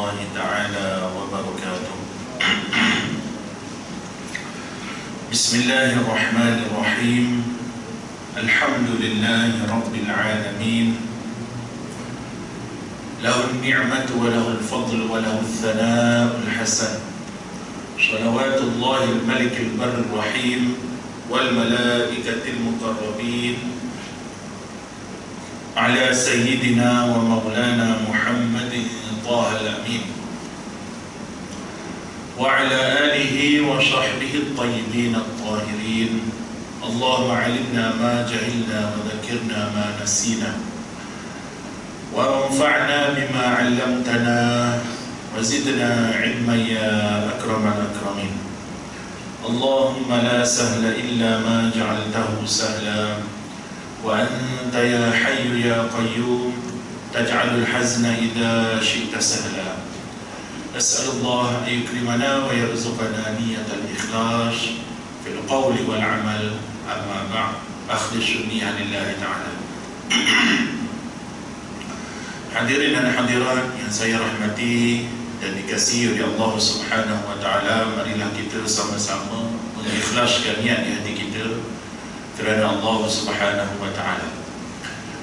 الله تعالى وبركاته. بسم الله الرحمن الرحيم. الحمد لله رب العالمين، له النعمة وله الفضل وله الثناء الحسن. صلوات الله الملك البر الرحيم والملائكة المقربين على سيدنا ومولانا محمد طه الأمين وعلى آله وصحبه الطيبين الطاهرين. اللهم علمنا ما جهلنا وذكرنا ما نسينا وانفعنا بما علمتنا وزدنا علما يا أكرم الأكرمين. اللهم لا سهل إلا ما جعلته سهلا وأنت يا حي يا قيوم تجعل الحزن إذا شئت سهلا. أسأل الله أن يكرمنا ويرزقنا نية الإخلاص في القول والعمل. أما بعد، أخلص النية لله تعالى. Hadirin dan hadirat yang saya rahmati dan dikasihi oleh Allah Subhanahu wa taala, marilah kita sama-sama mengikhlaskan niat di hati kita kerana Allah Subhanahu wa taala.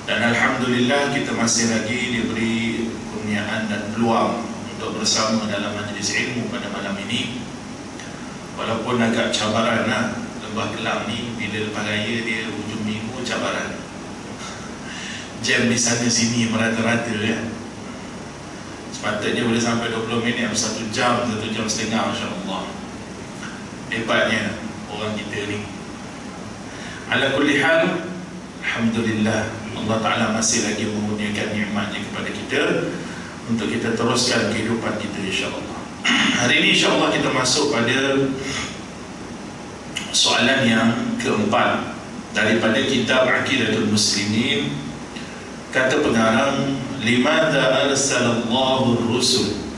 Dan alhamdulillah kita masih lagi diberi kurniaan dan peluang untuk bersama dalam majlis ilmu pada malam ini. Walaupun agak cabaran Lembah Kelang ni bila lepas raya dia hujung minggu cabaran. Jam di sana sini merata-rata ya. Sepatutnya boleh sampai 20 minit 1 jam, 1 jam setengah, insya-Allah. Hebatnya orang kita ni. Ala kulli hal, alhamdulillah Allah Ta'ala masih lagi mengurniakan nikmatnya kepada kita untuk kita teruskan kehidupan kita, insya-Allah. Hari ini insya-Allah kita masuk pada soalan yang keempat daripada kitab Aqidatul Muslimin. Kata pengarang, limadha arsalallahu ar-rusul?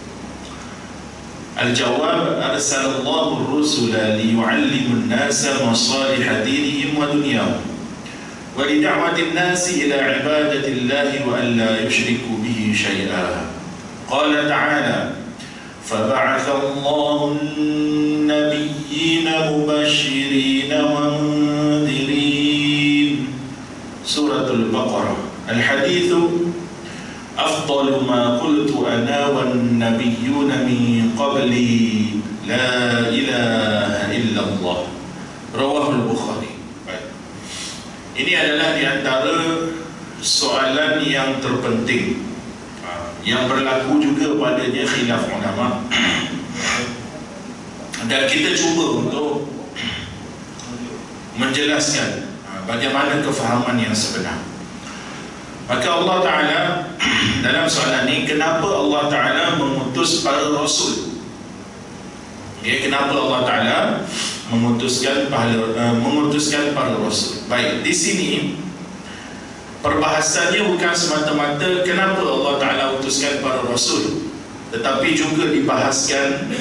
Al-jawab, arsalallahu ar-rusula liyu'allimu an-nasa masalih dinihim wa dunyahum wa lida'wati an-nasi ila ibadati Allahi wa an la yushriku bihi shay'a. Qala ta'ala, faba'atha Allahu an-nabiyyina mubashshirina wa mundhirin. Suratul Baqarah. الحديث أفضل ما قلت أنا والنبيون من قبلي لا إله إلا الله. رواه البخاري. Ini adalah di antara soalan yang terpenting yang berlaku juga padanya khilaf ulama, dan kita cuba untuk menjelaskan bagaimana kefahaman yang sebenar. Maka Allah Ta'ala dalam soalan ini, kenapa Allah Ta'ala mengutus para Rasul? Kenapa Allah Ta'ala mengutuskan para Rasul? Baik, di sini perbahasannya bukan semata-mata kenapa Allah Ta'ala utuskan para Rasul, tetapi juga dibahaskan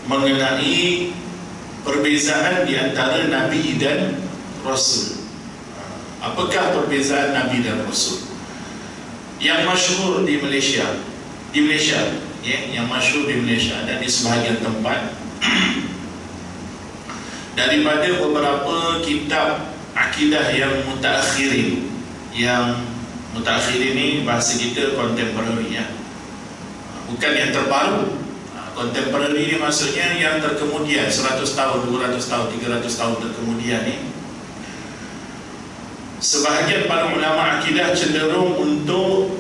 mengenai perbezaan di antara Nabi dan Rasul. Apakah perbezaan Nabi dan Rasul? Yang masyhur di Malaysia, yang masyhur di Malaysia dan di sebahagian tempat daripada beberapa kitab akidah yang mutaakhirin. Yang mutaakhirin ini bahasa kita contemporary ya, bukan yang terbaru. Contemporary ini maksudnya yang terkemudian, 100 tahun, 200 tahun, 300 tahun terkemudian ni. Sebahagian para ulama akidah cenderung untuk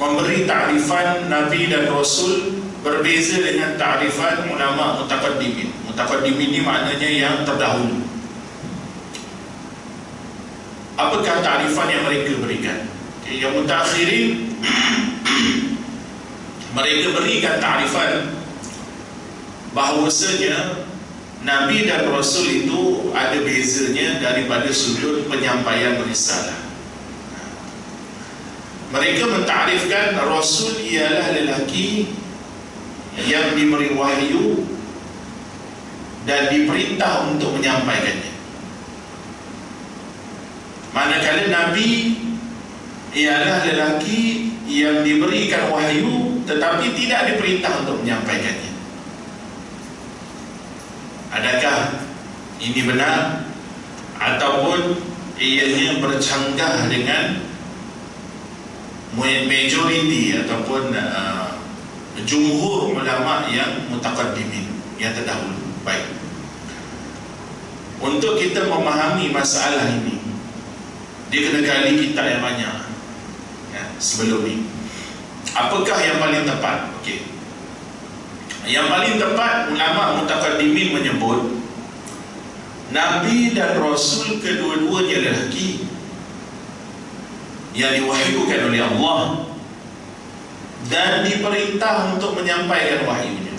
memberi ta'rifan Nabi dan Rasul berbeza dengan ta'rifan ulama mutaqaddimin. Mutaqaddimin ini maknanya yang terdahulu. Apakah ta'rifan yang mereka berikan? Yang mutaakhirin mereka berikan ta'rifan bahawasanya Nabi dan Rasul itu ada bezanya daripada sudut penyampaian risalah. Mereka mentarifkan Rasul ialah lelaki yang diberi wahyu dan diperintah untuk menyampaikannya. Manakala Nabi ialah lelaki yang diberikan wahyu tetapi tidak diperintah untuk menyampaikannya. Adakah ini benar ataupun ianya bercanggah dengan majoriti ataupun jumhur ulama yang mutaqaddimin, yang terdahulu? Baik, untuk kita memahami masalah ini, dia kena gali kitab yang banyak ya, sebelum ni. Apakah yang paling tepat? Okey, yang paling tepat ulama mutaqaddimin menyebut Nabi dan Rasul kedua-duanya lelaki yang diwahyukan oleh Allah dan diperintah untuk menyampaikan wahyunya.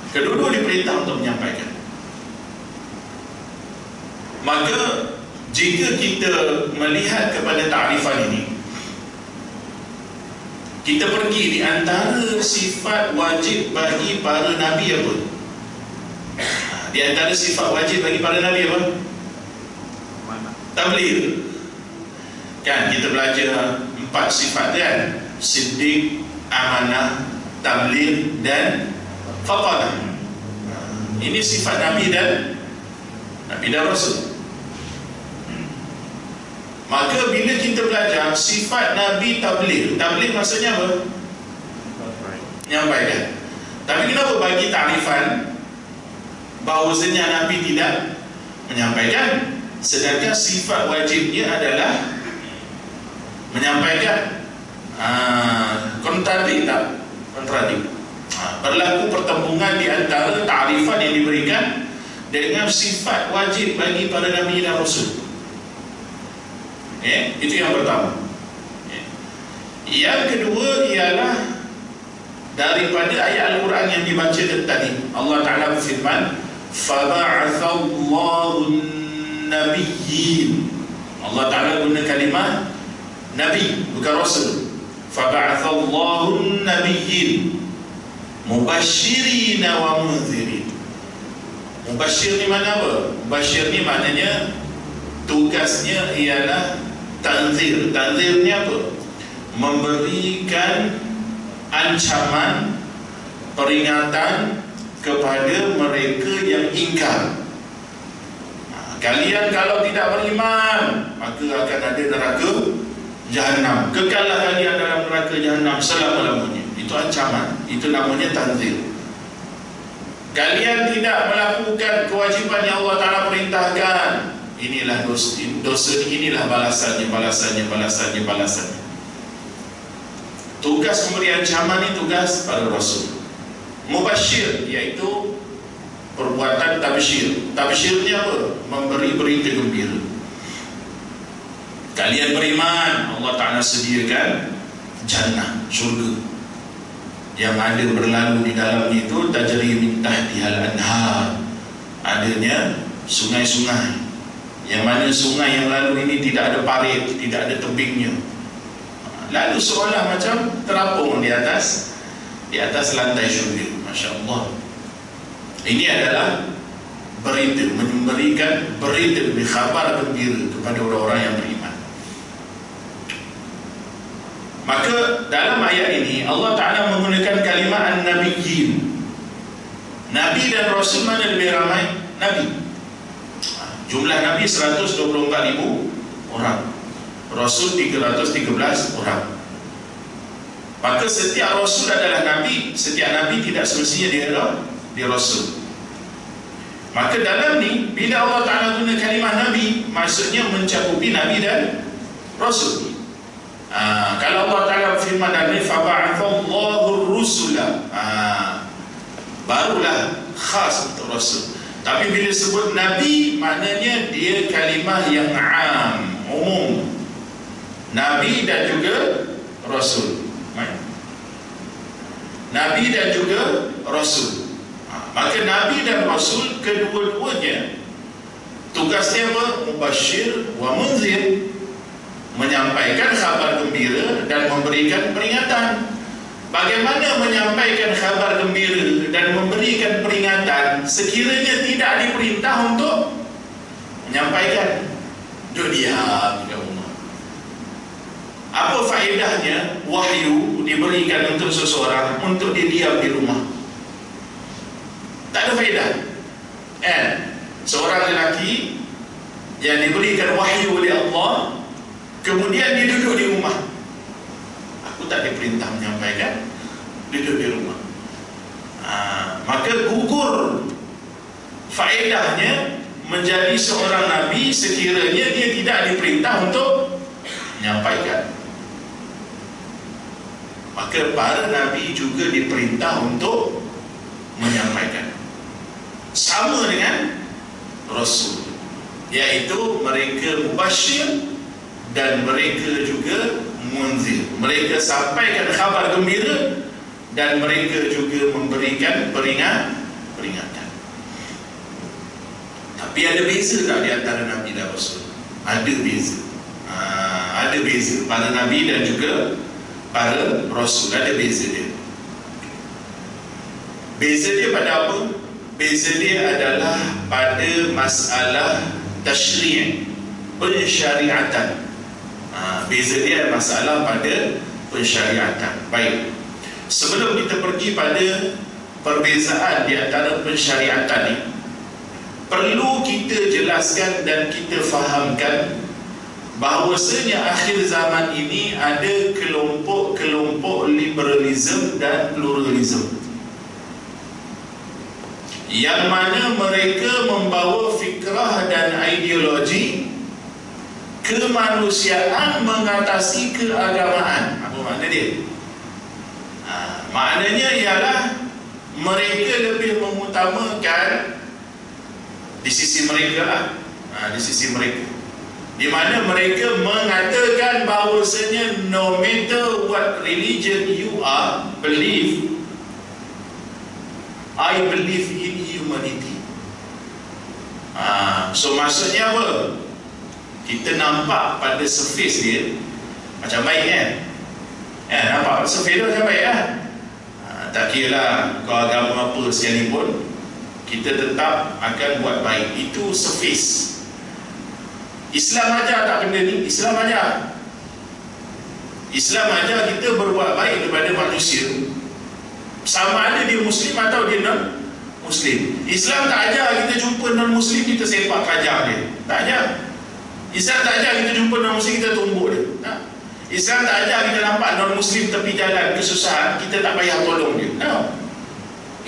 Kedua-dua diperintah untuk menyampaikan. Maka jika kita melihat kepada ta'rifan ini, kita pergi di antara sifat wajib bagi para Nabi apa? Di antara sifat wajib bagi para Nabi apa? Tabligh. Kan kita belajar 4 sifat kan? Siddiq, amanah, tabligh dan faqadah. Ini sifat Nabi dan Rasul. Maka bila kita belajar sifat Nabi tabligh, tabligh maksudnya apa? Menyampaikan. Tapi kenapa bagi ta'rifan bahawasanya Nabi tidak menyampaikan, sedangkan sifat wajibnya adalah menyampaikan? Kontradik tak? Kontradik. Berlaku pertembungan di antara ta'rifan yang diberikan dengan sifat wajib bagi para Nabi dan Rasul. Itu yang pertama. Yang kedua ialah daripada ayat Al-Quran yang dibaca tadi. Allah Ta'ala berfirman, فَبَعَثَ النَّبِيِّينَ. Allah Ta'ala guna kalimah Nabi, bukan Rasul. فَبَعَثَ النَّبِيِّينَ مُبَشِّرِينَ وَمُنذِرِينَ. Mubashir ni mana apa? Mubashir ni maknanya tugasnya ialah tanzir. Tanzir ni apa? Memberikan ancaman, peringatan kepada mereka yang ingkar. Kalian kalau tidak beriman, maka akan ada neraka Jahannam. Kekallah kalian dalam neraka Jahannam selama-lamanya. Itu ancaman. Itu namanya tanzir. Kalian tidak melakukan kewajipan yang Allah Ta'ala perintahkan, inilah dosa, inilah balasannya. Tugas memberi ancaman ini tugas para Rasul. Mubashir, iaitu perbuatan tabsyir. Tabsyirnya apa? Memberi berita gembira. Kalian beriman, Allah Ta'ala sediakan jannah, syurga, yang ada berlalu di dalam itu tajri min tahtihal anhar. Adanya sungai-sungai, yang mana sungai yang lalu ini tidak ada parit, tidak ada tebingnya, lalu seolah macam terapung di atas lantai syurga. Masya Allah. Ini adalah berita, memberikan berita, khabar gembira kepada orang-orang yang beriman. Maka dalam ayat ini Allah Ta'ala menggunakan kalimah an-nabiyyin. Nabi dan Rasul mana lebih ramai? Nabi. Jumlah Nabi 124,000 orang, Rasul 313 orang. Maka setiap Rasul adalah Nabi. Setiap Nabi tidak semestinya dia Rasul. Maka dalam ni, bila Allah Ta'ala guna kalimah Nabi, maksudnya mencakupi Nabi dan Rasul. Kalau Allah Ta'ala berfirman dan فَبَعَثَ rusula, barulah khas untuk Rasul. Tapi bila sebut Nabi, maknanya dia kalimah yang am, umum. Nabi dan juga Rasul. Nabi dan juga Rasul. Maka Nabi dan Rasul kedua-duanya tugasnya apa? Mubashir wa munzir, menyampaikan kabar gembira dan memberikan peringatan. Bagaimana menyampaikan kabar gembira dan memberikan peringatan sekiranya tidak diperintah untuk menyampaikan? Duduk diam di rumah. Apa faedahnya wahyu diberikan untuk seseorang untuk dia diam di rumah? Tak ada faedah. Seorang lelaki yang diberikan wahyu oleh Allah, kemudian dia duduk di rumah. Aku tak diperintah menyampaikan, duduk di rumah. Maka gugur faedahnya menjadi seorang nabi sekiranya dia tidak diperintah untuk menyampaikan. Maka para nabi juga diperintah untuk menyampaikan, sama dengan Rasul, iaitu mereka mubasyir dan mereka juga munzir. Mereka sampaikan khabar gembira dan mereka juga memberikan peringatan. Tapi ada beza tak di antara Nabi dan Rasul? Ada beza. Ada beza. Para Nabi dan juga para Rasul ada beza dia. Beza dia pada apa? Beza dia adalah pada masalah tasyri', pensyariatan. Beza dia masalah pada pensyariatan. Baik, sebelum kita pergi pada perbezaan di antara pensyariatan ni, perlu kita jelaskan dan kita fahamkan bahawasanya akhir zaman ini ada kelompok-kelompok liberalism dan pluralism, yang mana mereka membawa fikrah dan ideologi kemanusiaan mengatasi keagamaan. Apa makna dia? Maknanya ialah mereka lebih mengutamakan di sisi mereka lah, di sisi mereka, di mana mereka mengatakan bahawasanya no matter what religion you are believe, I believe in humanity. So maksudnya apa? Kita nampak pada surface dia macam baik kan? Nampak pada surface dia macam baik lah. Tak kira lah kau agama apa sekalipun, kita tetap akan buat baik. Itu surface. Islam ajar tak benda ni? Islam ajar. Islam ajar kita berbuat baik kepada manusia, sama ada dia Muslim atau dia non-Muslim. Islam tak ajar kita jumpa non-Muslim kita sepak kajak dia. Tak ajar. Islam tak ajar kita jumpa non-Muslim kita tumbuk dia. Tak. Islam tak ajar kita nampak non-Muslim tepi jalan kesusahan kita tak payah tolong dia. No.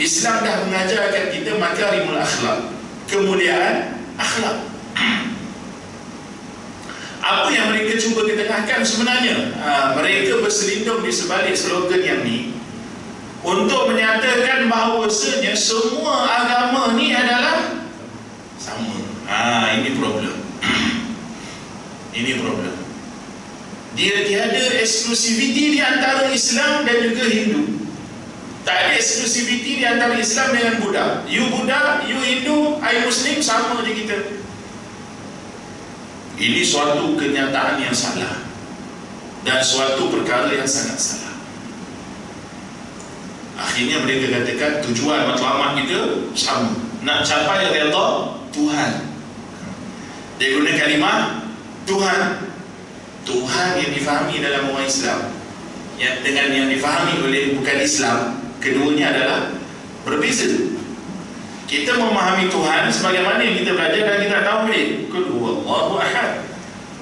Islam dah mengajarkan kita makarimul akhlak, kemuliaan akhlak. Apa yang mereka cuba ketengahkan sebenarnya? Mereka berselindung di sebalik slogan yang ni untuk menyatakan bahawasanya semua agama ni adalah sama. Ini problem. Ini problem. Dia tiada eksklusiviti di antara Islam dan juga Hindu. Tak ada eksklusiviti di antara Islam dengan Buddha. You Buddha, you Hindu, I Muslim, sama je kita. Ini suatu kenyataan yang salah dan suatu perkara yang sangat salah. Akhirnya mereka katakan tujuan matlamat kita sama, nak capai redha Tuhan. Dia guna kalimah Tuhan. Tuhan yang difahami dalam orang Islam dengan yang difahami oleh bukan Islam, keduanya adalah berbeza. Kita memahami Tuhan sebagaimana yang kita belajar dan kita tahu ni, Qul huwallahu ahad.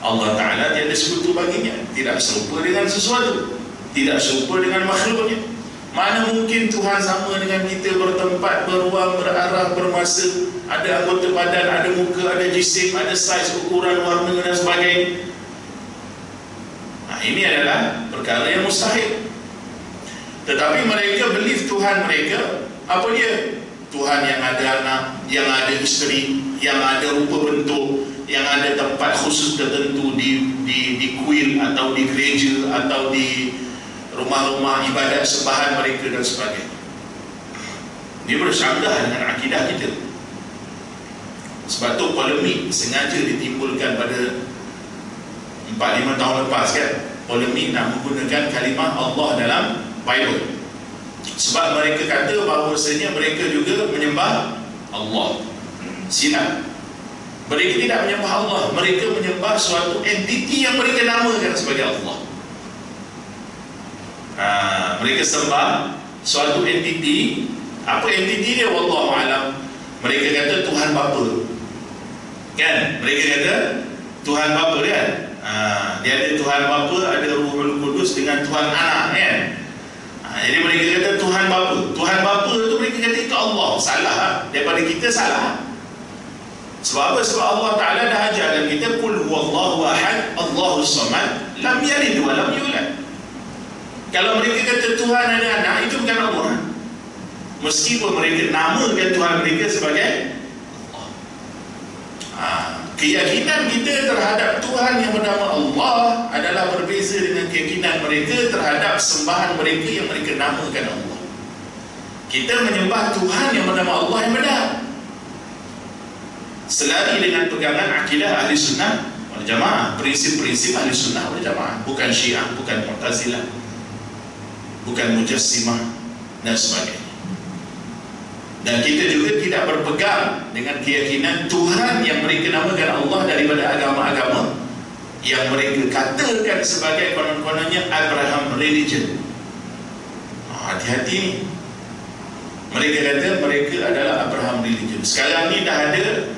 Allah Ta'ala tiada sekutu baginya, tidak serupa dengan sesuatu, tidak serupa dengan makhluknya. Mana mungkin Tuhan sama dengan kita, bertempat, beruang, berarah, bermasa, ada anggota badan, ada muka, ada jisim, ada saiz, ukuran, warna dan sebagainya. Ini adalah perkara yang mustahil. Tetapi mereka believe Tuhan mereka apa dia? Tuhan yang ada anak, yang ada isteri, yang ada rupa bentuk, yang ada tempat khusus tertentu di kuil atau di gereja atau di rumah-rumah ibadat sembahan mereka dan sebagainya. Dia bersanggah dengan akidah kita. Sebab tu polemik sengaja ditimbulkan pada 4-5 tahun lepas kan, polemik nak menggunakan kalimah Allah dalam Bible. Sebab mereka kata bahawasanya mereka juga menyembah Allah. Silap. Mereka tidak menyembah Allah, mereka menyembah suatu entiti yang mereka namakan sebagai Allah. Mereka sembah suatu entiti. Apa entiti dia? Wallahu alam. Mereka kata Tuhan Bapa, kan? Mereka kata Tuhan Bapa, kan? Dia ada Tuhan Bapa, ada Ruhul Kudus dengan Tuhan Anak, kan? Jadi mereka kata Tuhan Bapa. Tuhan Bapa tu mereka kata itu Allah. Salah. Daripada kita salah. Sebab apa? Sebab Allah Ta'ala dah ajarkan kita Qul huwallahu ahad, Allahus samad, lam yalid wa lam yulad. Kalau mereka kata Tuhan ada anak, itu bukan Allah. Meskipun mereka namakan Tuhan mereka sebagai Allah. Keyakinan kita terhadap Tuhan yang bernama Allah adalah berbeza dengan keyakinan mereka terhadap sembahan mereka yang mereka namakan Allah. Kita menyembah Tuhan yang bernama Allah yang benar, selari dengan pegangan akidah ahli sunnah wal jamaah, prinsip-prinsip ahli sunnah wal jamaah, bukan syiah, bukan mu'tazilah, bukan mujassimah dan sebagainya. Dan kita juga tidak berpegang dengan keyakinan Tuhan yang mereka namakan Allah daripada agama-agama yang mereka katakan sebagai konon-kononnya Abraham religion. Hati-hati. Mereka kata mereka adalah Abraham religion. Sekarang ni dah ada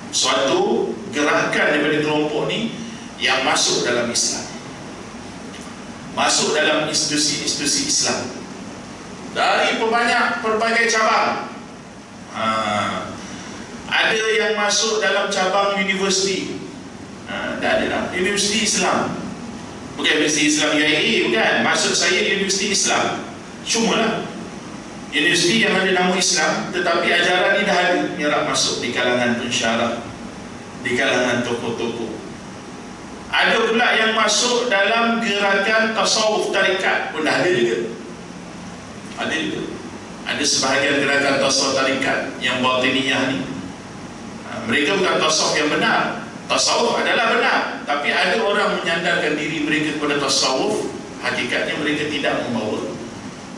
suatu gerakan daripada kelompok ni yang masuk dalam Islam, masuk dalam institusi-institusi Islam dari pelbagai cabang. Ada yang masuk dalam cabang universiti. Dah ada lah, universiti Islam. Bukan universiti Islam UIA, bukan. Maksud saya universiti Islam. Cumalah universiti yang ada nama Islam, tetapi ajaran ni dah ada menyerap masuk di kalangan pensyarah, di kalangan tokoh-tokoh. Ada pula yang masuk dalam gerakan tasawuf tarikat pun dah ada juga. Ada juga. Ada sebahagian gerakan tasawuf tarikat yang batiniyah ni, mereka bukan tasawuf yang benar. Tasawuf adalah benar, tapi ada orang menyandarkan diri mereka kepada tasawuf. Hakikatnya mereka tidak membawa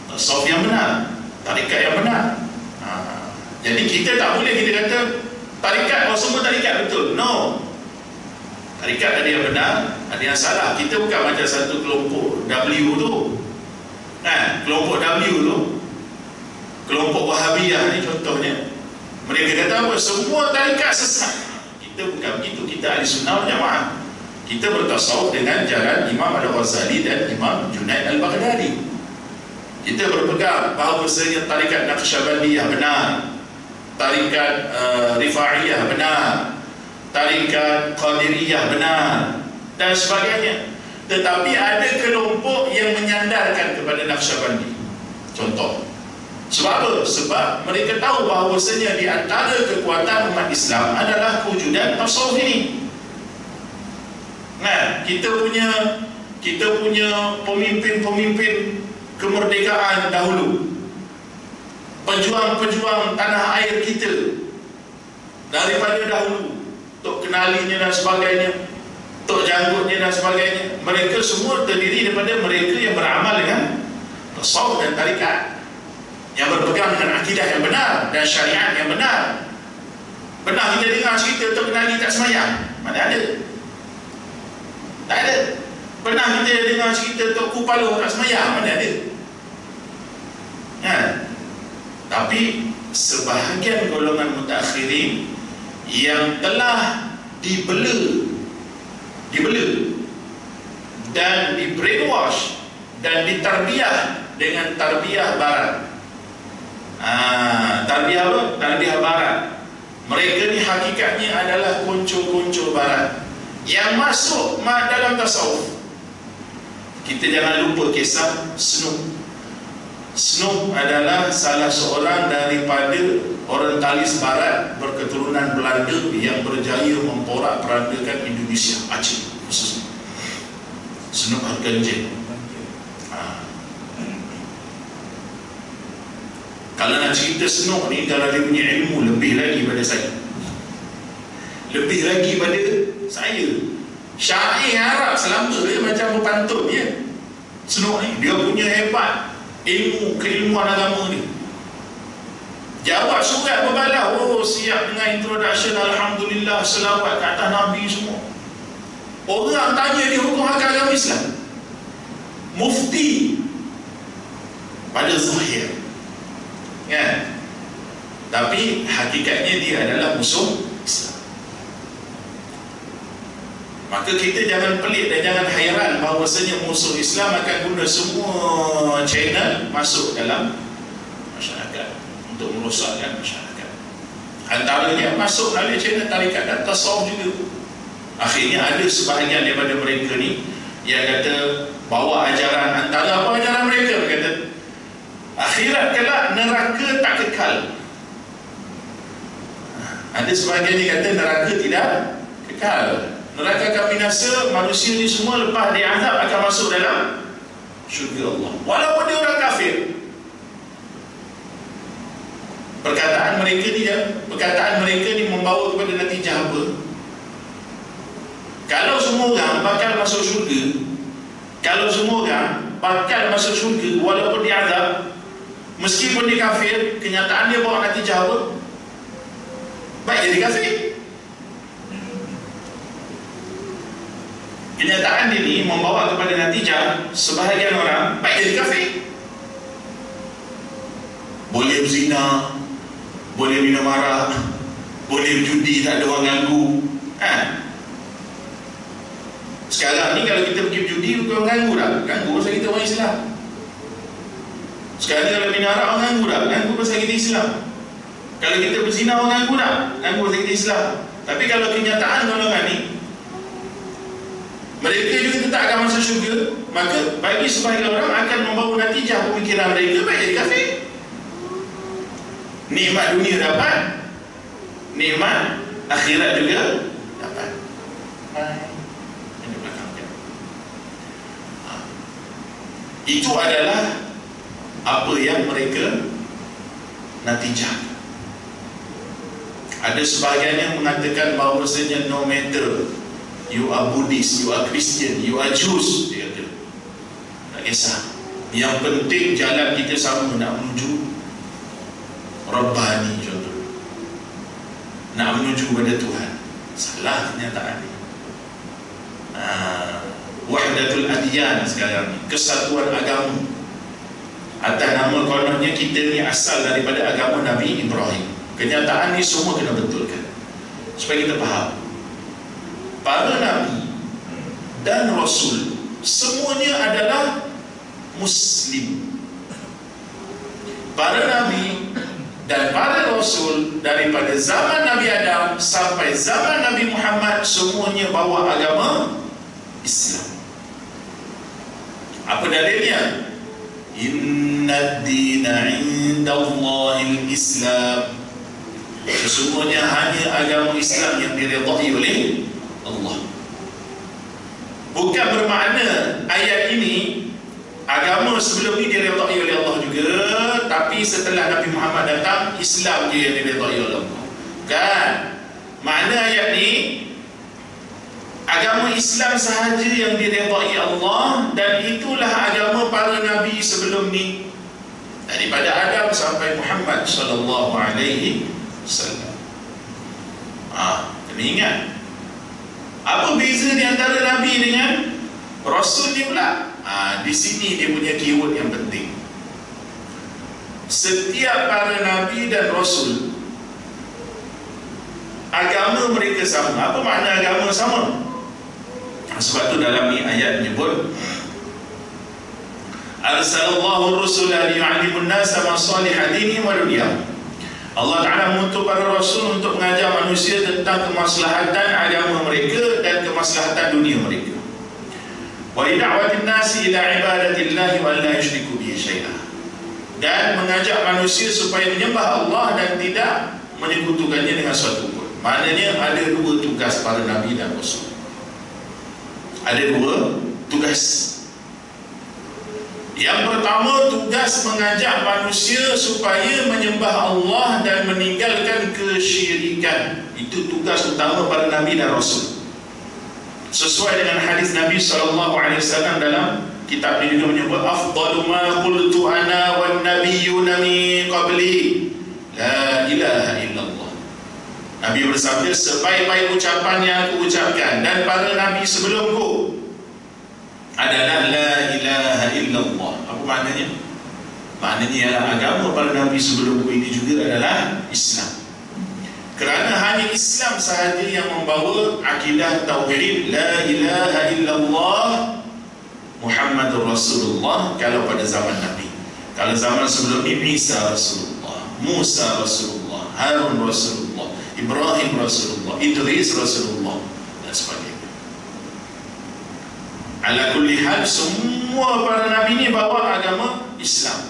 tasawuf yang benar, tarikat yang benar. Jadi kita tak boleh kita kata tarikat, semua tarikat betul. No. Tarikat ada yang benar, ada yang salah. Kita bukan macam satu kelompok W tu. Kelompok W tu, kelompok Wahabiyah ni contohnya, mereka kata apa? Semua tarikat sesat. Kita bukan begitu. Kita ahli sunnah wal jamaah. Kita bertasawuf dengan jalan Imam Al-Ghazali dan Imam Junaid Al-Baghdadi. Kita berpegang bahawasanya tarikat Naqsyabandiyah benar, tarikat Rifa'iyah benar, tarikat Qadiriyah benar, dan sebagainya. Tetapi ada kelompok yang menyandarkan kepada Naqsyabandi. Contoh. Sebab apa? Sebab mereka tahu bahawasanya di antara kekuatan umat Islam adalah kewujudan tasawuf ini. Kita punya pemimpin-pemimpin kemerdekaan dahulu, pejuang-pejuang tanah air kita daripada dahulu, Tok Kenalinya dan sebagainya, Tok Janggutnya dan sebagainya, mereka semua terdiri daripada mereka yang beramal dengan tasawuf dan tarikat, yang berpegang dengan akidah yang benar dan syariat yang benar. Pernah kita dengar cerita Tok Kenali tak semayang? Mana ada? Tak ada. Pernah kita dengar cerita Tok Kupaloh tak semayang? Mana ada? Tapi sebahagian golongan mutakhirin yang telah dibela dan di brainwash dan ditarbiah dengan tarbiah barat. Tarbiah apa? Tarbiah barat. Mereka ni hakikatnya adalah kuncu-kuncu barat yang masuk dalam tasawuf. Kita jangan lupa kisah Snoop. Snoop adalah salah seorang daripada orientalis barat berketurunan Belanda yang berjaya memporak-perandakan Indonesia, Aceh khususnya. Snoop Arcangel. Kalau nak cerita Snoop ni, kalau dia punya ilmu lebih lagi pada saya, lebih lagi pada saya. Syair Arab selamba dia macam berpantun dia. Snoop ni dia punya hebat keilmuan agama ni. Jawab surat berbalau, siap dengan introduction, alhamdulillah, selawat ke atas Nabi semua. Orang tanya dia hukum agama Islam. Mufti pada zahir, kan? Tapi hakikatnya dia adalah musuh Islam. Maka kita jangan pelik dan jangan hairan bahawasanya musuh Islam akan guna semua channel masuk dalam masyarakat untuk merosakkan masyarakat. Antaranya masuk melalui channel tarikat dan tasawuf juga. Akhirnya ada sebahagian daripada mereka ni yang kata bawa ajaran, antara apa ajaran mereka? Mereka kata akhirat kelak, neraka tak kekal. Ada sebahagian yang kata neraka tidak kekal, neraka akan binasa, manusia ni semua lepas diazab akan masuk dalam syurga Allah walaupun dia orang kafir. Perkataan mereka ni membawa kepada natijah apa? Kalau semua orang bakal masuk syurga, kalau semua orang bakal masuk syurga walaupun diazab, meskipun dia kafir, kenyataan dia bawa natijah apa? Baik jadi kafir. Kenyataan dia ni membawa kepada natijah sebahagian orang baik jadi kafir. Boleh berzina, boleh minum arak, boleh berjudi, tak ada orang ganggu, Sekarang ni kalau kita pergi berjudi, orang ganggu tak? Ganggu pasal kita orang Islam. Sekarang ni kalau minum arak, orang ganggu tak? Ganggu pasal kita Islam. Kalau kita berzina, orang ganggu tak? Ganggu pasal kita Islam. Tapi kalau kenyataan golongan ni, mereka juga tetap akan masuk syurga, maka bagi sebahagian orang akan membawa natijah pemikiran mereka baik jadi kafir. Nikmat dunia dapat, nikmat akhirat juga dapat. Ini belakangnya. Itu adalah apa yang mereka natijah. Ada sebahagian yang mengatakan bahawasanya no matter you are Buddhist, you are Christian, you are Jews, dia kata tak kisah, yang penting jalan kita sama, nak menuju Rabbani contoh, nak menuju pada Tuhan. Salah kenyataan ni. Wahdatul adyan sekarang ni, kesatuan agama. Atas nama kononnya kita ni asal daripada agama Nabi Ibrahim. Kenyataan ni semua kena betulkan supaya kita faham. Para Nabi dan Rasul semuanya adalah Muslim. Para Nabi dan para Rasul daripada zaman Nabi Adam sampai zaman Nabi Muhammad semuanya bawa agama Islam. Apa dalilnya? Inna ad-dina 'inda Allahil Islam. Sesungguhnya hanya agama Islam yang diredai oleh Allah. Bukan bermakna ayat ini agama sebelum ini diredai oleh Allah juga, tapi setelah Nabi Muhammad datang, Islam je yang diredai oleh Allah. Kan? Makna ayat ni agama Islam sahaja yang diredai Allah, dan itulah agama para Nabi sebelum ni, daripada Adam sampai Muhammad sallallahu alaihi wasallam. Kena ingat, apa beza di antara Nabi dengan Rasul ni pula? Di sini dia punya keyword yang penting. Setiap para Nabi dan Rasul, agama mereka sama. Apa makna agama sama? Sebab tu dalam ni ayat menyebut Arsalallahu rusula liyu'allimun nasa masalihah dinihim wa dunyahum. Allah Ta'ala mengutus para Rasul untuk mengajar manusia tentang kemaslahatan agama mereka dan kemaslahatan dunia mereka. Wa ida'watin nasi ila ibadatillahi wa la yushriku bihi syai'ah. Dan mengajak manusia supaya menyembah Allah dan tidak menyekutukannya dengan suatu pun. Maknanya ada dua tugas para Nabi dan Rasul. Ada dua tugas. Yang pertama, tugas mengajak manusia supaya menyembah Allah dan meninggalkan kesyirikan. Itu tugas utama para Nabi dan Rasul. Sesuai dengan hadis Nabi SAW dalam kitab ini juga menyebut afdalu ma qultu ana wan nabiyyuna min qabli la ilaha illallah. Nabi bersabda, sebaik-baik ucapan yang aku ucapkan dan para Nabi sebelumku adalah la ilaha illallah. Apa maknanya? Maknanya agama para Nabi sebelum ini juga adalah Islam. Kerana hanya Islam sahaja yang membawa akidah tauhid la ilaha illallah Muhammadur Rasulullah kalau pada zaman Nabi. Kalau zaman sebelum ini Isa Rasulullah, Musa Rasulullah, Harun Rasulullah, Ibrahim Rasulullah, Idris Rasulullah dan sebagainya. Ala kulli hal, semua para Nabi ini bawa agama Islam,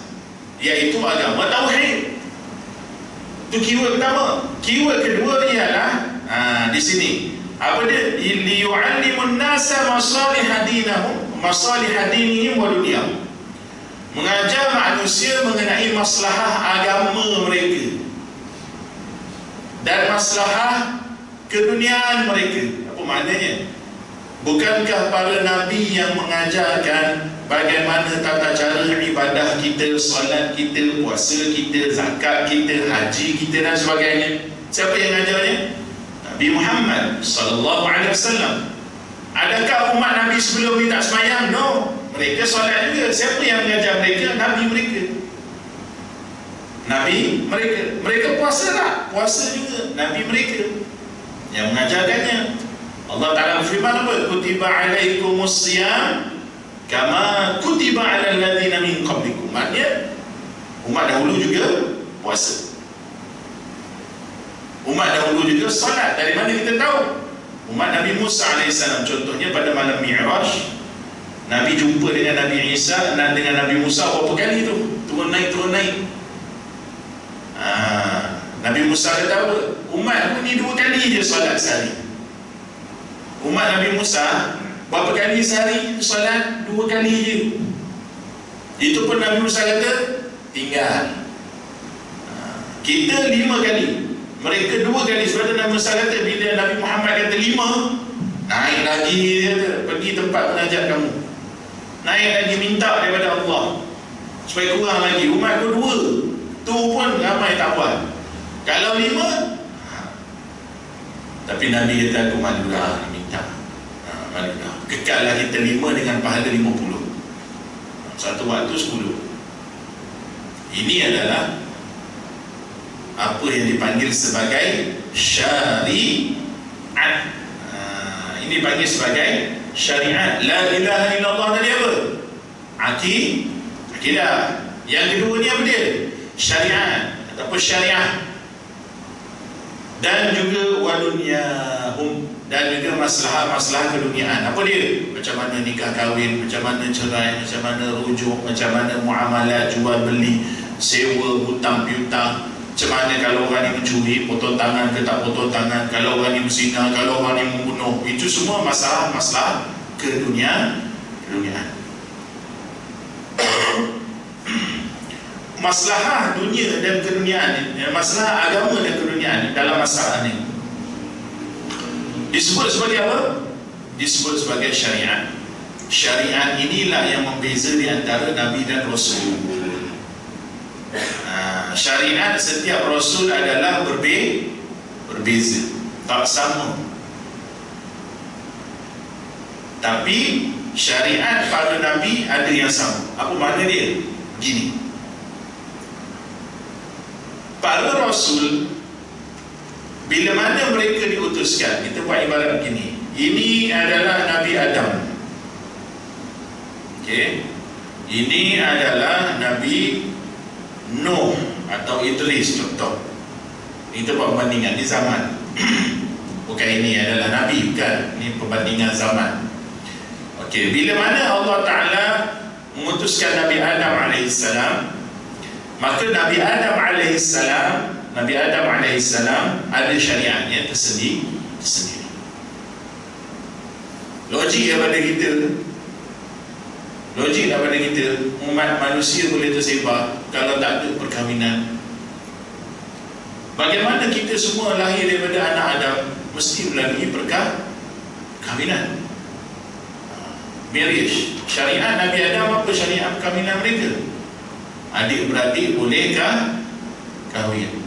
iaitu agama tauhid. Itu keyword pertama. Keyword kedua ialah di sini apa dia? Liyu'allimun nasa masalih dinahum, masalih dinihim wa dunyahum. Mengajar manusia mengenai maslahah agama mereka dan maslahah keduniaan mereka. Apa maknanya? Bukankah para Nabi yang mengajarkan bagaimana tata cara ibadah kita, solat kita, puasa kita, zakat kita, haji kita dan sebagainya? Siapa yang mengajarnya? Nabi Muhammad sallallahu alaihi wasallam. Adakah umat Nabi sebelum ni tak sembahyang? No. Mereka solat juga. Siapa yang mengajar mereka? Nabi mereka. Nabi mereka. Mereka puasa tak? Puasa juga. Nabi mereka yang mengajarkannya. Allah Ta'ala berfirman apa? Kutiba alaikumus siyam kama kutiba ala alladhina min qablikum. Maknanya umat dahulu juga puasa, umat dahulu juga solat. Dari mana kita tahu? Umat Nabi Musa AS contohnya pada malam Mi'raj, Nabi jumpa dengan Nabi Isa dan dengan Nabi Musa berapa kali tu? Turun naik, turun naik. Nabi Musa kata apa? Umat ni 2 kali je solat sehari. Umat Nabi Musa berapa kali sehari solat? 2 kali je. Itu pun Nabi Musa kata tinggal. Kita 5 kali, mereka 2 kali. Sebab Nabi Musa kata bila Nabi Muhammad kata 5, naik lagi dia kata, pergi tempat menajat kamu, naik lagi minta daripada Allah supaya kurang lagi. Umat tu 2, tu pun ramai tak buat. Kalau 5, tapi Nabi kata aku malulah minta, malulah. Kekallah kita 5 dengan pahala 50. Satu waktu 10. Ini adalah apa yang dipanggil sebagai syariat. Ini dipanggil sebagai syariat. La ilaha illallah tadi apa? Akidah. Yang kedua ni apa dia? Syariat ataupun syariah. Dan juga wadunyahum, dan juga masalah keduniaan. Apa dia? Macam mana nikah kahwin, macam mana cerai, macam mana rujuk, macam mana muamalah jual beli, sewa, hutang piutang. Macam mana kalau orang ni mencuri, potong tangan ke tak potong tangan, kalau orang ni berzina, kalau orang ni membunuh. Itu semua masalah keduniaan. Masalah dunia dan keduniaan, masalah agama dan keduniaan dalam masalah ini disebut sebagai apa? Disebut sebagai syariat. Syariat inilah yang membeza di antara Nabi dan Rasul. Syariat setiap Rasul adalah berbeza, tak sama. Tapi syariat pada Nabi ada yang sama. Apa makna dia? Begini, para Rasul bila mana mereka diutuskan, kita buat ibarat begini. Ini adalah Nabi Adam, okay? Ini adalah Nabi Nuh atau Idris contoh. Itu perbandingan di zaman. Bukan ini adalah Nabi, bukan. Ini perbandingan zaman. Okey, bila mana Allah Ta'ala mengutuskan Nabi Adam alaihissalam, maka Nabi Adam alaihissalam ada syariatnya tersendiri. Logik daripada kita, logik daripada kita, umat manusia boleh tersebar kalau tak ada perkahwinan. Bagaimana kita semua lahir daripada anak Adam mesti melalui perkahwinan, marriage. Syariat Nabi Adam apa syariat perkahwinan mereka? Adik-beradik bolehkah kahwin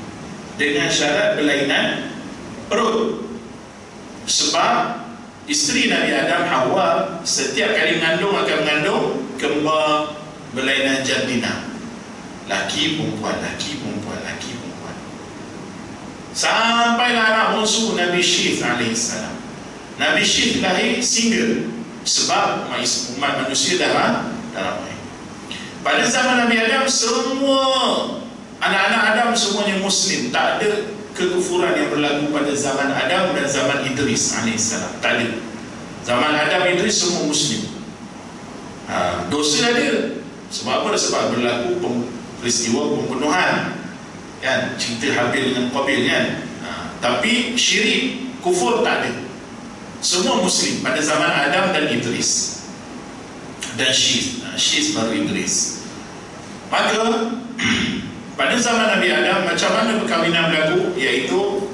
dengan syarat berlainan perut. Sebab isteri Nabi Adam, Hawa, setiap kali mengandung akan mengandung kembar berlainan jantina. laki perempuan, laki perempuan, laki perempuan. Sampailah anak bungsu Nabi Syith alaihissalam. Nabi Syith lahir single sebab umat manusia dah ramai. Pada zaman Nabi Adam, semua anak-anak Adam semuanya Muslim. Tak ada kekufuran yang berlaku pada zaman Adam dan zaman Idris alaihissalam. Tak ada. Zaman Adam Idris semua Muslim. Dosa ada. Sebab apa? Sebab berlaku peristiwa pembunuhan, kan? Cerita Habil dengan Qabil, kan? Tapi syirik, kufur tak ada. Semua Muslim pada zaman Adam dan Idris dan Syith. Syith baru Idris. Maka pada zaman Nabi Adam, macam mana perkahwinan berlaku? Iaitu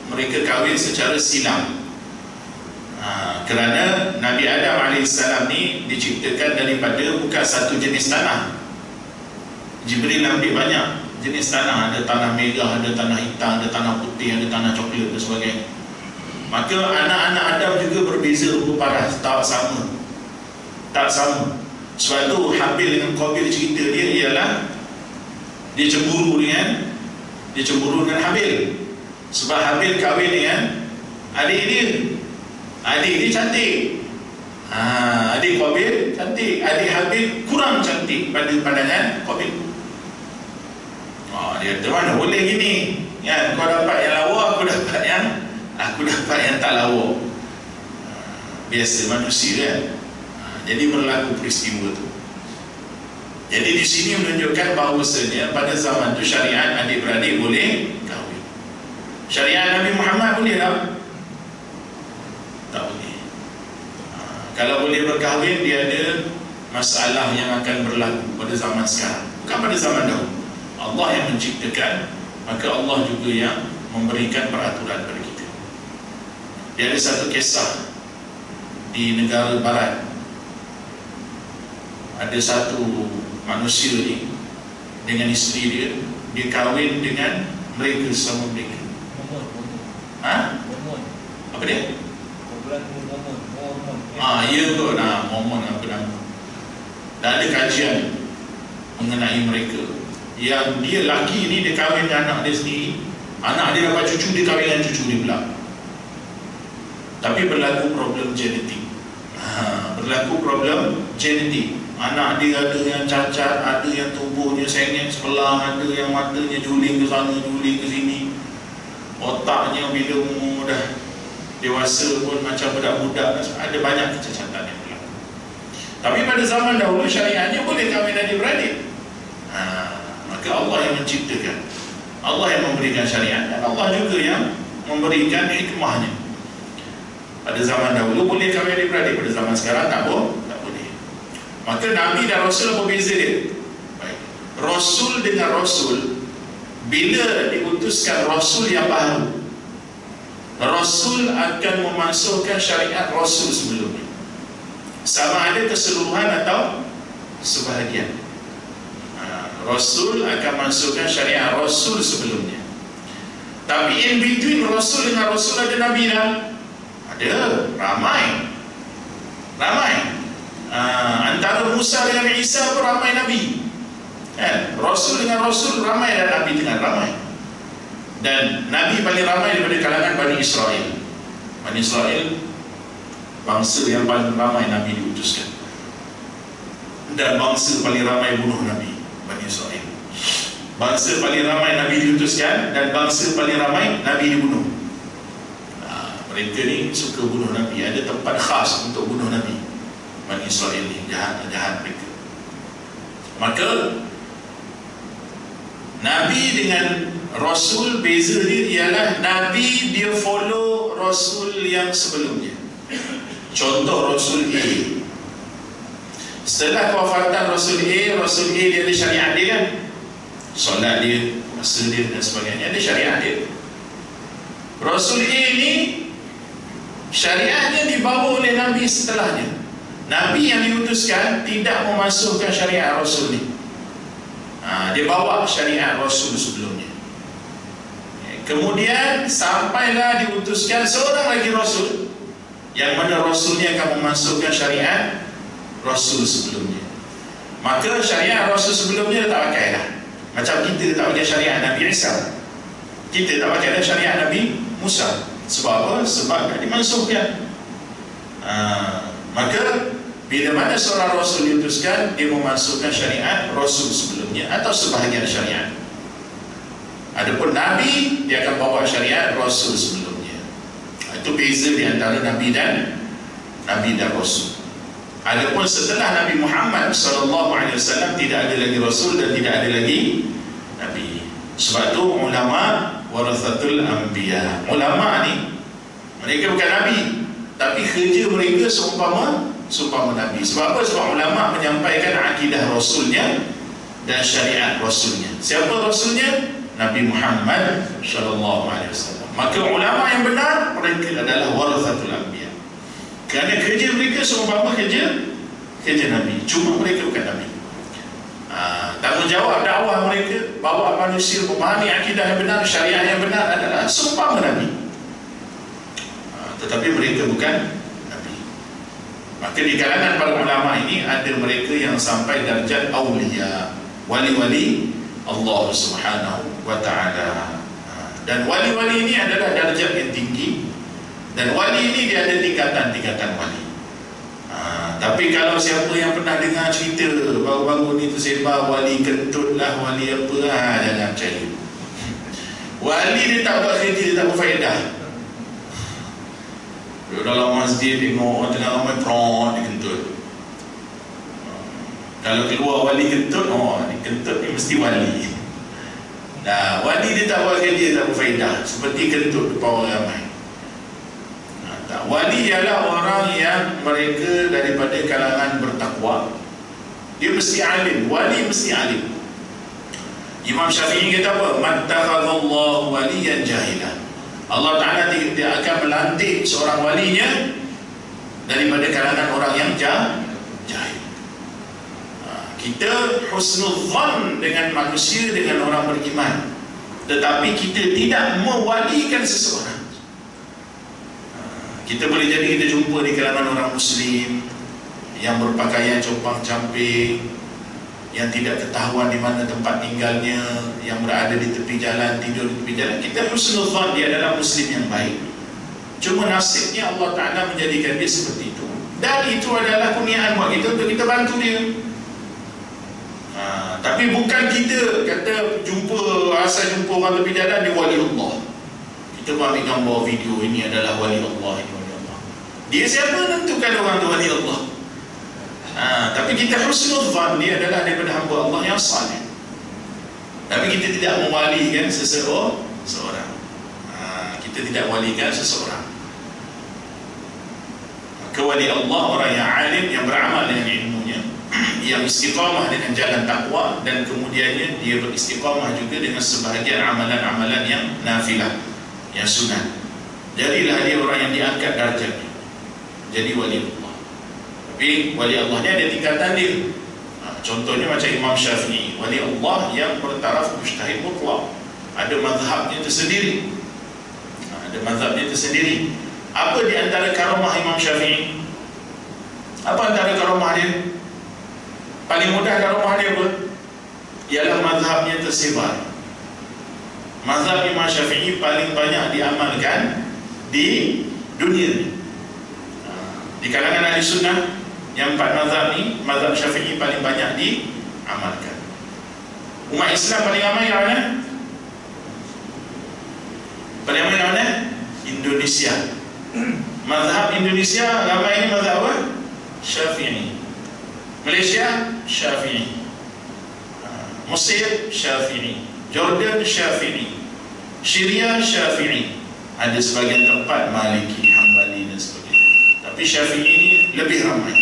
mereka kahwin secara silam. Kerana Nabi Adam AS ni diciptakan daripada bukan satu jenis tanah. Jibril ambil banyak jenis tanah. Ada tanah merah, ada tanah hitam, ada tanah putih, ada tanah coklat dan sebagainya. Maka anak-anak Adam juga berbeza rupa paras. Tak sama. Tak sama. Sebab tu Habil dengan Qabil cerita dia ialah dia cemburu dengan Habil. Sebab Habil kahwin dengan adik dia. Adik dia cantik. Adik Qabil cantik. Adik Habil kurang cantik pada pandangan Qabil. Dia kata mana boleh gini, kan? Kau dapat yang lawa, aku dapat yang tak lawa. Biasa manusia, kan? Jadi berlaku peristiwa tu. Jadi di sini menunjukkan bahawasanya pada zaman tu syariat adik-beradik boleh kahwin. Syariat Nabi Muhammad boleh tak? Tak boleh. Kalau boleh berkahwin, dia ada masalah yang akan berlaku pada zaman sekarang, bukan pada zaman dahulu. Allah yang menciptakan, maka Allah juga yang memberikan peraturan kepada kita. Dia ada satu kisah di negara barat. Ada satu manusia ni dengan isteri dia, dia kahwin dengan mereka sama mereka. Apa dia? Ya kot. Mormon apa nama. Dan ada kajian mengenai mereka. Yang dia laki ni, dia kahwin dengan anak dia sendiri. Anak dia dapat cucu, dia kahwin dengan cucu dia pula. Tapi berlaku problem genetik. Berlaku problem genetik. Anak dia ada yang cacat, ada yang tubuhnya sengit sebelah, ada yang matanya juling ke sana, juling ke sini. Otaknya bila umur dah dewasa pun macam budak-budak. Ada banyak kecacatan yang berlaku. Tapi pada zaman dahulu syariatnya boleh kahwin adik-beradik. Maka Allah yang menciptakan, Allah yang memberikan syariat, dan Allah juga yang memberikan hikmahnya. Pada zaman dahulu boleh kahwin adik-beradik, pada zaman sekarang tak boleh. Maka Nabi dan Rasul apa beza dia? Baik. Rasul dengan Rasul, bila diutuskan Rasul yang baru, Rasul akan memasukkan syariat Rasul sebelumnya, sama ada keseluruhan atau sebahagian. Rasul akan masukkan syariat Rasul sebelumnya. Tapi in between Rasul dengan Rasul ada Nabi dah. Ada, ramai. Antara Musa dengan Isa pun ramai Nabi, kan? Rasul dengan Rasul ramai, dan Nabi dengan ramai. Dan Nabi paling ramai daripada kalangan Bani Israel. Bani Israel bangsa yang paling ramai Nabi diutuskan, dan bangsa paling ramai bunuh Nabi. Bani Israel bangsa paling ramai Nabi diutuskan, dan bangsa paling ramai Nabi dibunuh. Mereka ni suka bunuh Nabi. Ada tempat khas untuk bunuh Nabi. Bani Israel ni jahat mereka. Maka Nabi dengan Rasul beza dia ialah Nabi dia follow Rasul yang sebelumnya. Contoh Rasul A. Setelah kewafatan Rasul A dia ada syariat dia, kan? Solat dia, puasa dia dan sebagainya, ada syariat dia. Rasul A ni syariatnya dibawa oleh Nabi setelahnya. Nabi yang diutuskan tidak memasukkan syariat Rasul ni. Dia bawa syariat Rasul sebelumnya. Kemudian sampailah diutuskan seorang lagi Rasul, yang mana Rasul ni akan memasukkan syariat Rasul sebelumnya. Maka syariat Rasul sebelumnya tak pakai dah. Macam kita tak pakai syariat Nabi Isa, kita tak pakai syariat Nabi Musa. Sebab apa? Sebab tak dimansuhkan. Maka bila mana seorang Rasul diutuskan, dia memasukkan syariat Rasul sebelumnya atau sebahagian syariat. Adapun Nabi, dia akan bawa syariat Rasul sebelumnya. Itu beza di antara Nabi dan Rasul. Adapun setelah Nabi Muhammad SAW tidak ada lagi Rasul dan tidak ada lagi Nabi. Sebab itu ulama warathatul anbiya. Ulama ni mereka bukan Nabi, tapi kerja mereka seumpama Nabi. Sebab apa? Sebab ulama menyampaikan akidah Rasulnya dan syariat Rasulnya. Siapa Rasulnya? Nabi Muhammad SAW. Maka ulama yang benar, mereka adalah warathatul anbiya, kerana kerja mereka seumpama kerja Nabi, cuma mereka bukan Nabi. Tanggungjawab dakwah mereka, bawa manusia memahami akidah yang benar, syariat yang benar adalah seumpama Nabi. Tetapi mereka bukan Nabi. Maka di kalangan para ulama ini ada mereka yang sampai darjat aulia, wali-wali Allah Subhanahu wa ta'ala. Dan wali-wali ini adalah darjat yang tinggi, dan wali ini dia ada tingkatan-tingkatan wali. Tapi kalau siapa yang pernah dengar cerita baru-baru ni tersebar wali kentut lah, wali apa lah, jangan percaya. Wali dia tak buat kerja, dia tak berfaedah. Dalam masjid tengok orang tengah ramai peron, dia kentut. Kalau keluar wali kentut, ni kentut ni mesti wali. Nah, wali dia tak buat kerja, tak berfaedah, seperti kentut depan orang ramai. Wali ialah orang yang mereka daripada kalangan bertakwa. Dia mesti alim. Wali mesti alim. Imam Syafi'i kata apa? Mattakhadallahu waliyan jahilah. Allah Ta'ala dia akan melantik seorang walinya daripada kalangan orang yang jahil. Kita husnudzan dengan manusia, dengan orang beriman, tetapi kita tidak mewalikan seseorang. Kita boleh jadi kita jumpa di kalangan orang Muslim yang berpakaian compang-camping, yang tidak ketahuan di mana tempat tinggalnya, yang berada di tepi jalan, tidur di tepi jalan. Kita husnudzan dia adalah Muslim yang baik. Cuma nasibnya Allah Ta'ala menjadikan dia seperti itu, dan itu adalah kurniaan buat kita untuk kita bantu dia. Tapi bukan kita kata asal jumpa orang tepi jalan dia wali Allah. Kita ambil gambar video, ini adalah wali Allah, ini wali Allah. Dia siapa menentukan orang tu wali Allah? Tapi kita husnudzan dia adalah daripada hamba Allah yang saleh. Tapi kita tidak mewalikan seseorang. Kita tidak walikan seseorang. Maka wali Allah orang yang alim, yang beramal dengan ilmunya, yang istiqamah dengan jalan takwa, dan kemudiannya dia beristiqamah juga dengan sebahagian amalan-amalan yang nafilah, yang sunat. Jadilah dia orang yang diangkat darjatnya, jadi wali Allah. Tapi wali Allah ni ada tingkatan dia. Contohnya macam Imam Syafi'i, wali Allah yang bertaraf mujtahid mutlak, ada mazhabnya tersendiri. Apa di antara karamah Imam Syafi'i? Apa antara karamah dia? Paling mudah karamah dia apa? Ialah mazhabnya tersebar. Mazhab Imam Syafi'i paling banyak diamalkan di dunia. Di kalangan ahli sunnah, yang 4 mazhab ni, mazhab Syafi'i paling banyak diamalkan. Umat Islam paling ramai mana? Paling ramai mana? Indonesia. Mazhab Indonesia ramai ni mazhab apa? Syafi'i. Malaysia Syafi'i. Mesir Syafi'i. Jordan Syafi'i. Syria Syafi'i. Ada sebagian tempat Maliki, Hambali dan sebagainya. Tapi Syafi'i ini lebih ramai.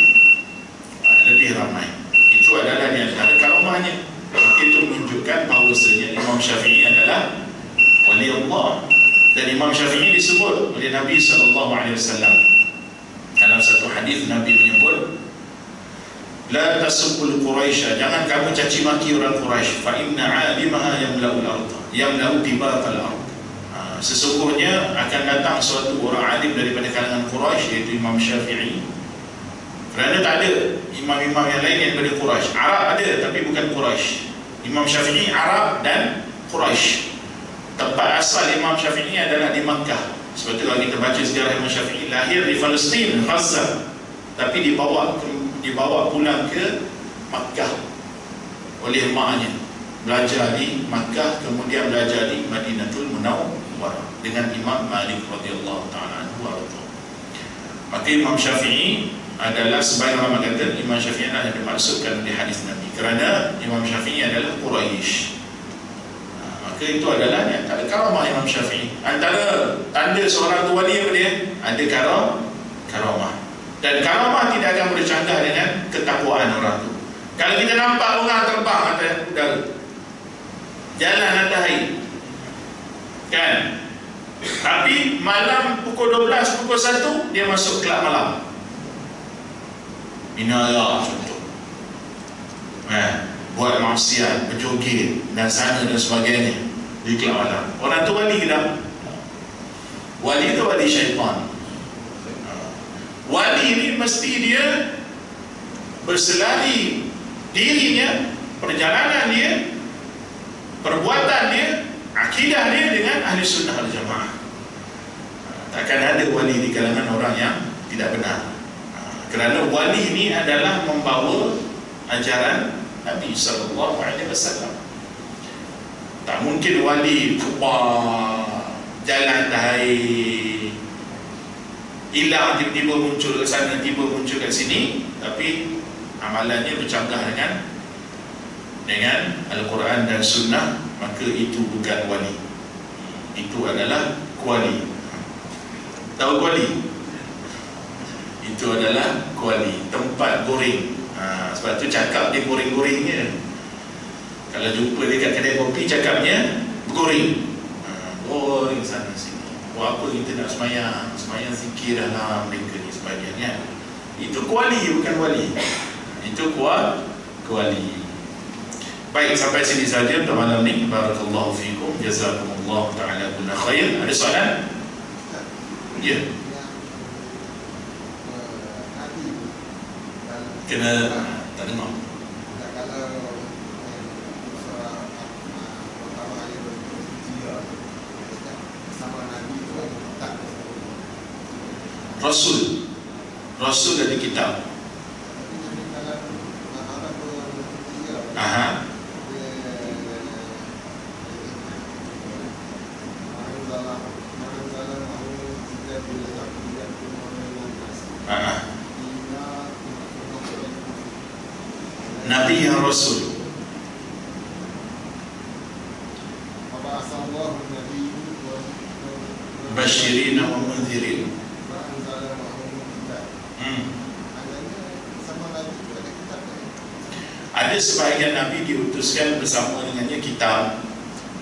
Itu adalah di antara karamahnya. Itu menunjukkan bahawasanya Imam Syafi'i adalah wali Allah. Dan Imam Syafi'i disebut oleh Nabi SAW. Dalam satu hadis Nabi menyebut, la tasubul Quraisy, jangan kamu caci maki orang Quraisy, fa inna 'alimaha yamla'ul ardh, yamla'u tibaqal ardh. Sesungguhnya akan datang suatu orang alim daripada kalangan Quraisy, iaitu Imam Syafi'i. Kerana tak ada imam-imam yang lain daripada Quraisy. Arab ada tapi bukan Quraisy. Imam Syafi'i Arab dan Quraisy. Tempat asal Imam Syafi'i adalah di Makkah. Sebab itu kalau kita baca sejarah Imam Syafi'i, lahir di Palestin, Gaza, tapi dibawa pulang ke Makkah oleh maknya. Belajar di Makkah, kemudian belajar di Madinatul Munawwarah dengan Imam Malik radhiyallahu ta'ala anhu. Maka Imam Syafi'i adalah, sebagai ulama kata, Imam Syafi'i adalah dimaksudkan di hadis Nabi kerana Imam Syafi'i adalah Quraisy. Maka itu adalah antara karamah Imam Syafi'i. Antara tanda seorang tu wali apa dia? Ada karamah. Dan karamah tidak akan bercanggah dengan ketakwaan orang tu. Kalau kita nampak orang terbang atas udara, jalan atas air, kan? Tapi malam pukul 12, pukul 1 dia masuk kelab malam. Minaya contoh. Buat maksiat, berjoget dan sana dan sebagainya di kelab malam. Orang tu wali ke tak? Wali tu wali syaitan. Wali ni mesti dia berselari dirinya, perjalanan dia, perbuatan dia, akidah dia dengan ahli sunnah wal jamaah. Takkan ada wali di kalangan orang yang tidak benar. Kerana wali ini adalah membawa ajaran Nabi SAW. Tak mungkin wali kubar jalan air, hilang tiba-tiba muncul ke sana, tiba muncul ke sini, tapi amalannya bercanggah dengan Al-Quran dan Sunnah, maka itu bukan wali. Itu adalah kuali. Tahu kuali? Itu adalah kuali, tempat goreng. Sebab tu cakap dia goreng-gorengnya. Kalau jumpa dekat kedai kopi, cakapnya goreng. Goreng sana sini. Apa kita nak semayang zikir dalam mereka ni sebagian. Itu kuali, bukan wali. Itu kuali. Baik, sampai sini saja untuk malam ni. Barakallahu fikum, jazakumullah ta'ala kulla khair. Ada soalan? Ya. Kena tak dengar. Rasul dari kitab. Aha. Nabi yang Rasul. Basyirin wa munzirin. Ada sebahagian Nabi diutuskan bersama dengannya kitab,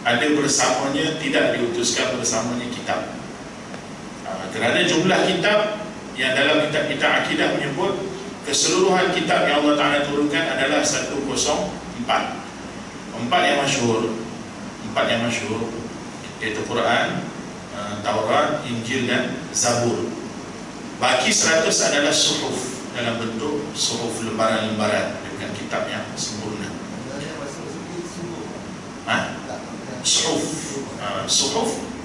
ada bersamanya tidak diutuskan bersamanya kitab. Kerana jumlah kitab yang dalam kitab-kitab akidah menyebut keseluruhan kitab yang Allah Ta'ala turunkan adalah 104. Empat yang masyhur, iaitu Quran, Taurat, Injil dan Zabur. Baki 100 adalah suhuf, dalam bentuk suhuf, lembaran-lembaran, bukan kitab yang sempurna.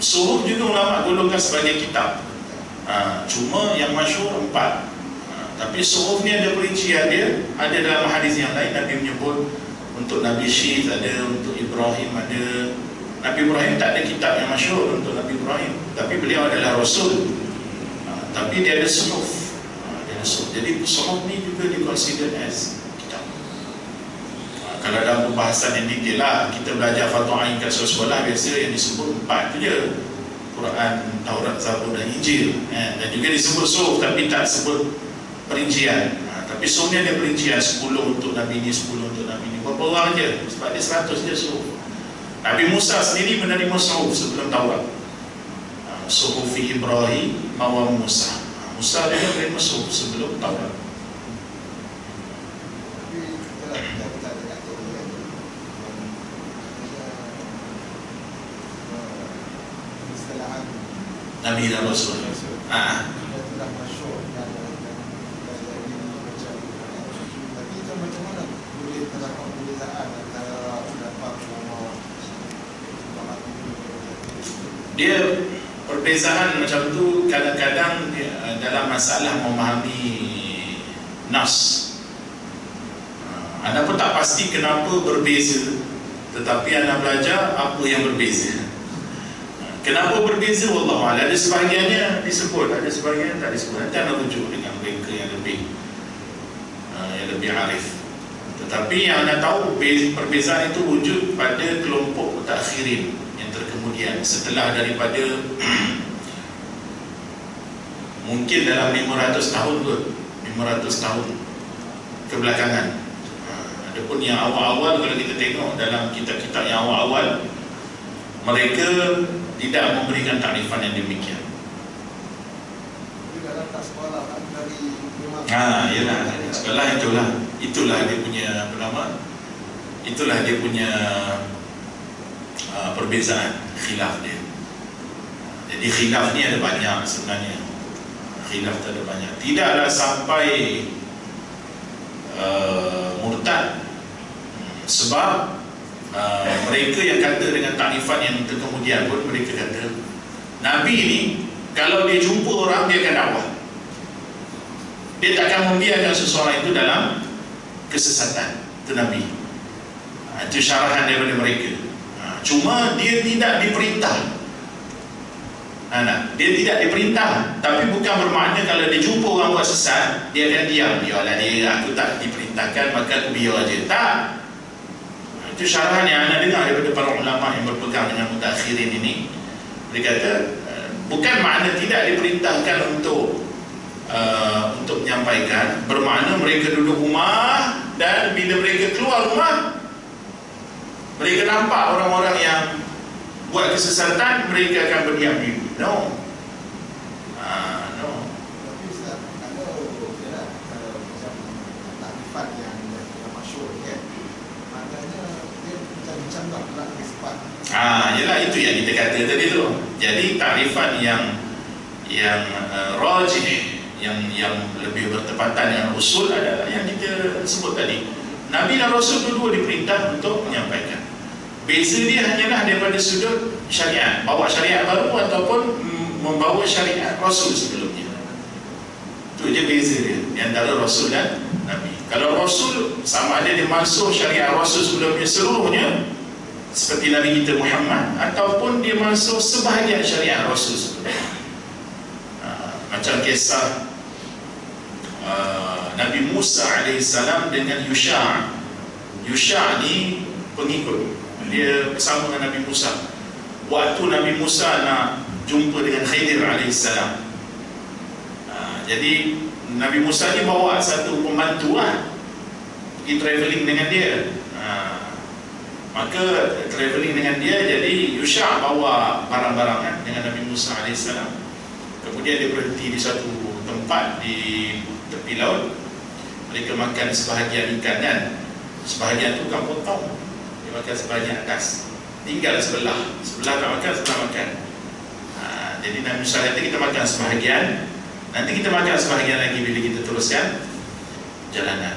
Suhuf juga ulama golongkan sebagai kitab. Cuma yang masyhur 4. Tapi suhuf ni ada perincian dia. Ada dalam hadis yang lain Nabi menyebut untuk Nabi Syith ada, untuk Ibrahim ada. Nabi Ibrahim tak ada kitab yang masyhur untuk Nabi Ibrahim, tapi beliau adalah Rasul. Tapi dia ada suhuf. Jadi suhuf ni juga di-consider as kitab. Kalau dalam pembahasan yang detail lah, kita belajar Fardu Ain kat sekolah, biasa yang disebut 4 tu je: Quran, Taurat, Zabur dan Injil. Dan juga disebut suhuf, tapi tak sebut perincian. Tapi suhuf ni ada perincian, 10 untuk Nabi ni, 10 untuk Nabi ni. Berapa orang je? Sebab dia 100 je suhuf. Nabi Musa sendiri menerima suhuf sebelum Taurat. Suhufi Ibrahim mawa Musa. Musa dia menerima suhuf sebelum Taurat. Nabi dan Rasul. dia perbezaan macam tu kadang-kadang dalam masalah memahami nas. Anda pun tak pasti kenapa berbeza, tetapi anda belajar apa yang berbeza. Kenapa berbeza? Wallahu a'lam. Ada sebahagiannya disebut, ada sebahagian tak disebut. Nanti anda rujuk dengan mereka yang lebih arif. Tetapi yang anda tahu perbezaan itu wujud pada kelompok mutakhirin yang terkemudian setelah daripada mungkin dalam 500 tahun kot, 500 tahun kebelakangan. Adapun yang awal-awal, kalau kita tengok dalam kitab-kitab yang awal-awal, mereka tidak memberikan takrifan yang demikian. Dalam tak sekolah kan dari memang. Yalah, sekolah itulah dia punya apa nama? Itulah dia punya perbezaan khilaf dia. Jadi khilaf ni ada banyak sebenarnya. Khilaf tu ada banyak. Tidaklah sampai murtad, sebab mereka yang kata dengan takrifan yang kemudian pun mereka kata Nabi ni kalau dia jumpa orang dia akan dakwah, dia tak akan membiarkan seseorang itu dalam kesesatan. Itu Nabi. Itu syarahan daripada mereka. Cuma dia tidak diperintah. Dia tidak diperintah, tapi bukan bermakna kalau dia jumpa orang buat sesat dia akan diam. Biarlah dia, aku tak diperintahkan maka aku biar aja. Tak. Itu syarahan yang anda dengar daripada para ulama yang berpegang dengan mutakhirin ini. Dia kata bukan makna tidak diperintahkan untuk menyampaikan, bermakna mereka duduk rumah dan bila mereka keluar rumah mereka nampak orang-orang yang buat kesesatan, mereka akan berdiam diri. No. Tapi Ustaz, kalau macam takrifan yang masyhur kan, maknanya dia macam-macam tak pula nisbat. Yelah, itu yang kita kata tadi tu. Jadi takrifan yang rajih, yang lebih bertepatan dengan usul adalah yang kita sebut tadi. Nabi dan Rasul dua-dua diperintah untuk menyampaikan. Beza dia hanyalah daripada sudut syariat, bawa syariat baru ataupun membawa syariat Rasul sebelumnya. Itu je beza dia di antara Rasul dan Nabi. Kalau Rasul sama ada dia masuk syariat Rasul sebelumnya seluruhnya seperti Nabi kita Muhammad, ataupun dia masuk sebahagian syariat Rasul sebelumnya. Macam kisah Nabi Musa AS dengan Yusha'. Yusha' ni pengikut, dia bersama dengan Nabi Musa. Waktu Nabi Musa nak jumpa dengan Khidir AS, jadi Nabi Musa ni bawa satu pembantu pergi travelling dengan dia. Maka travelling dengan dia, jadi Yusha' bawa barang-barang dengan Nabi Musa AS. Kemudian dia berhenti di satu tempat di tepi laut. Mereka makan sebahagian ikan dan sebahagian tu kan potong, dia makan sebahagian atas, tinggal sebelah tak makan, sebelah makan. Jadi Nabi Musa kata kita makan sebahagian, nanti kita makan sebahagian lagi bila kita teruskan perjalanan.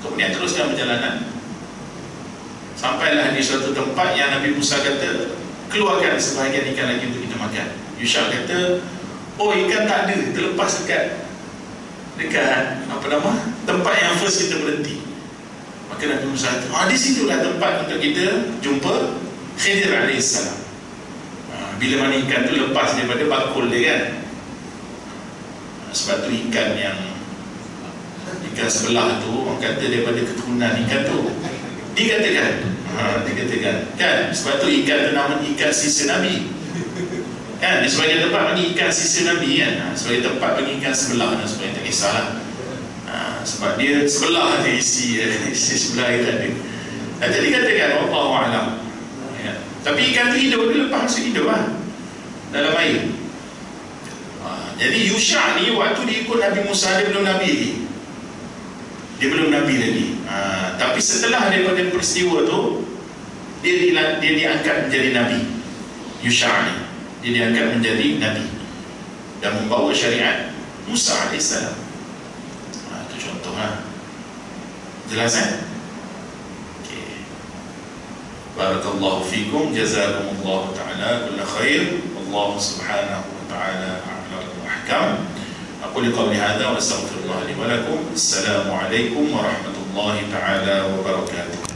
Kemudian teruskan perjalanan, sampailah di suatu tempat yang Nabi Musa kata keluarkan sebahagian ikan lagi untuk kita makan. Yusha kata, oh ikan tak ada, terlepas dekat tempat yang first kita berhenti. Maka Nabi Musa kata, di situlah tempat untuk kita jumpa Khidir AS. Bila mana ikan tu lepas daripada bakul dia kan. Sebab tu ikan sebelah tu, orang kata daripada keturunan ikan tu, dikatakan kan, sebab tu ikan tu nama ikan sisa Nabi kan. Di sebagai tempat bagi ikan sisa Nabi kan, sebagai tempat bagi ikan sebelah dan sebagainya, tak kisahlah. Sebab dia sebelah dia isi sebelah dia tak ada. Jadi katakan Wallahu a'lam. Tapi ikan tu hidup, dia lepas masuk hidup dalam air. Jadi Yusha' ni waktu dia ikut Nabi Musa, dia belum Nabi lagi. Tapi setelah daripada peristiwa tu, dia diangkat menjadi Nabi. Yusha' ni dia diangkat menjadi Nabi dan membawa syariat Musa AS. Itu contoh Jelas Okay. Barakallahu fikum, jazakumullahu ta'ala kulla khair. Allah subhanahu wa ta'ala a'lam wa ahkam. Aqulu qawli hadha wa astaghfirullah li wa lakum. Assalamualaikum warahmatullahi ta'ala wabarakatuh.